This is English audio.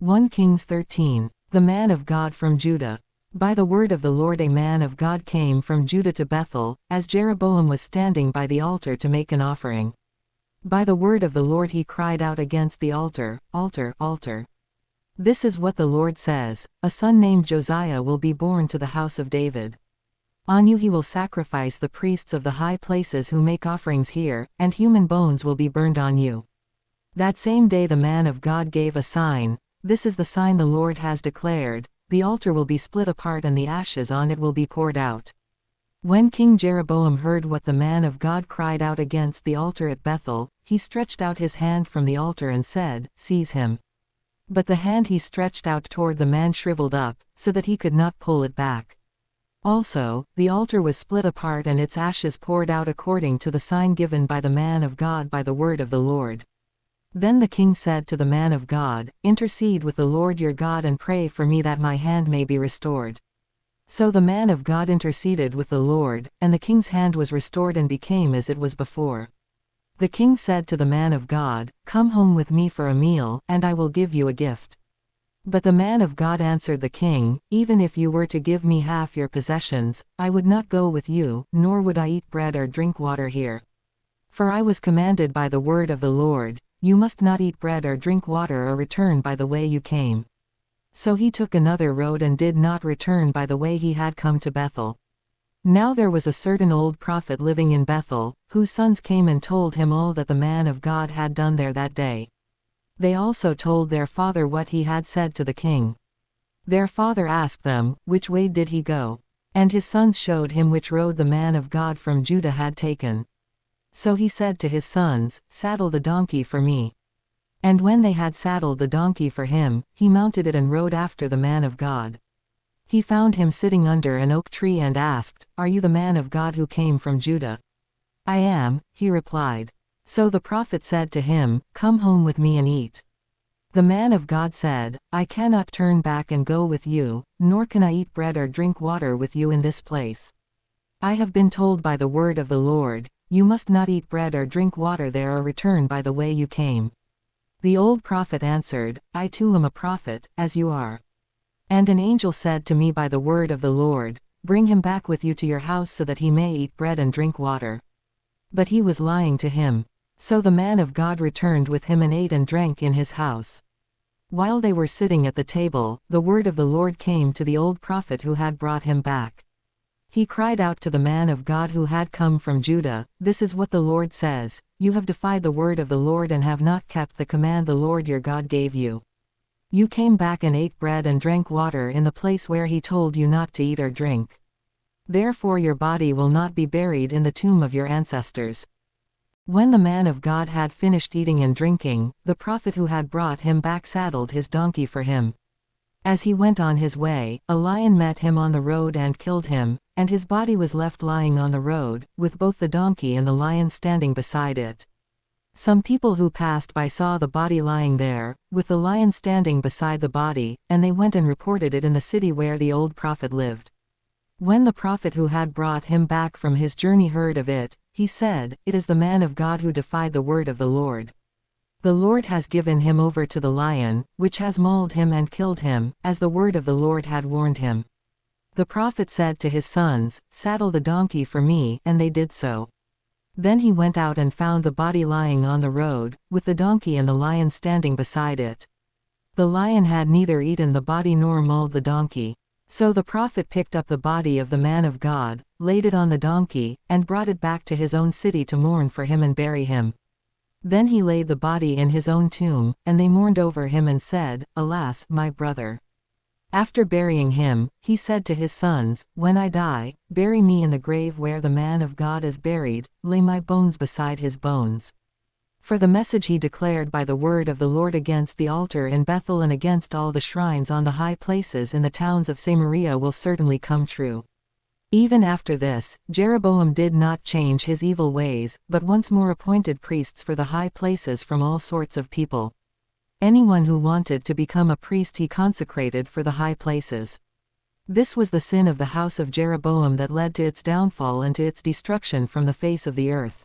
1 Kings 13. The man of God from Judah. By the word of the Lord a man of God came from Judah to Bethel, as Jeroboam was standing by the altar to make an offering. By the word of the Lord he cried out against the altar, "Altar, altar." This is what the Lord says, "A son named Josiah will be born to the house of David. On you he will sacrifice the priests of the high places who make offerings here, and human bones will be burned on you." That same day the man of God gave a sign. "This is the sign the Lord has declared, the altar will be split apart and the ashes on it will be poured out." When King Jeroboam heard what the man of God cried out against the altar at Bethel, he stretched out his hand from the altar and said, "Seize him." But the hand he stretched out toward the man shriveled up, so that he could not pull it back. Also, the altar was split apart and its ashes poured out according to the sign given by the man of God by the word of the Lord. Then the king said to the man of God, "Intercede with the Lord your God and pray for me that my hand may be restored." So the man of God interceded with the Lord, and the king's hand was restored and became as it was before. The king said to the man of God, "Come home with me for a meal, and I will give you a gift." But the man of God answered the king, "Even if you were to give me half your possessions, I would not go with you, nor would I eat bread or drink water here. For I was commanded by the word of the Lord, you must not eat bread or drink water or return by the way you came." So he took another road and did not return by the way he had come to Bethel. Now there was a certain old prophet living in Bethel, whose sons came and told him all that the man of God had done there that day. They also told their father what he had said to the king. Their father asked them, "Which way did he go?" And his sons showed him which road the man of God from Judah had taken. So he said to his sons, "Saddle the donkey for me." And when they had saddled the donkey for him, he mounted it and rode after the man of God. He found him sitting under an oak tree and asked, "Are you the man of God who came from Judah?" "I am," he replied. So the prophet said to him, "Come home with me and eat." The man of God said, "I cannot turn back and go with you, nor can I eat bread or drink water with you in this place. I have been told by the word of the Lord, you must not eat bread or drink water there or return by the way you came." The old prophet answered, "I too am a prophet, as you are. And an angel said to me by the word of the Lord, bring him back with you to your house so that he may eat bread and drink water." But he was lying to him. So the man of God returned with him and ate and drank in his house. While they were sitting at the table, the word of the Lord came to the old prophet who had brought him back. He cried out to the man of God who had come from Judah, "This is what the Lord says, you have defied the word of the Lord and have not kept the command the Lord your God gave you. You came back and ate bread and drank water in the place where he told you not to eat or drink. Therefore your body will not be buried in the tomb of your ancestors." When the man of God had finished eating and drinking, the prophet who had brought him back saddled his donkey for him. As he went on his way, a lion met him on the road and killed him, and his body was left lying on the road, with both the donkey and the lion standing beside it. Some people who passed by saw the body lying there, with the lion standing beside the body, and they went and reported it in the city where the old prophet lived. When the prophet who had brought him back from his journey heard of it, he said, "It is the man of God who defied the word of the Lord. The Lord has given him over to the lion, which has mauled him and killed him, as the word of the Lord had warned him." The prophet said to his sons, "Saddle the donkey for me," and they did so. Then he went out and found the body lying on the road, with the donkey and the lion standing beside it. The lion had neither eaten the body nor mauled the donkey. So the prophet picked up the body of the man of God, laid it on the donkey, and brought it back to his own city to mourn for him and bury him. Then he laid the body in his own tomb, and they mourned over him and said, "Alas, my brother." After burying him, he said to his sons, "When I die, bury me in the grave where the man of God is buried, lay my bones beside his bones." For the message he declared by the word of the Lord against the altar in Bethel and against all the shrines on the high places in the towns of Samaria will certainly come true. Even after this, Jeroboam did not change his evil ways, but once more appointed priests for the high places from all sorts of people. Anyone who wanted to become a priest he consecrated for the high places. This was the sin of the house of Jeroboam that led to its downfall and to its destruction from the face of the earth.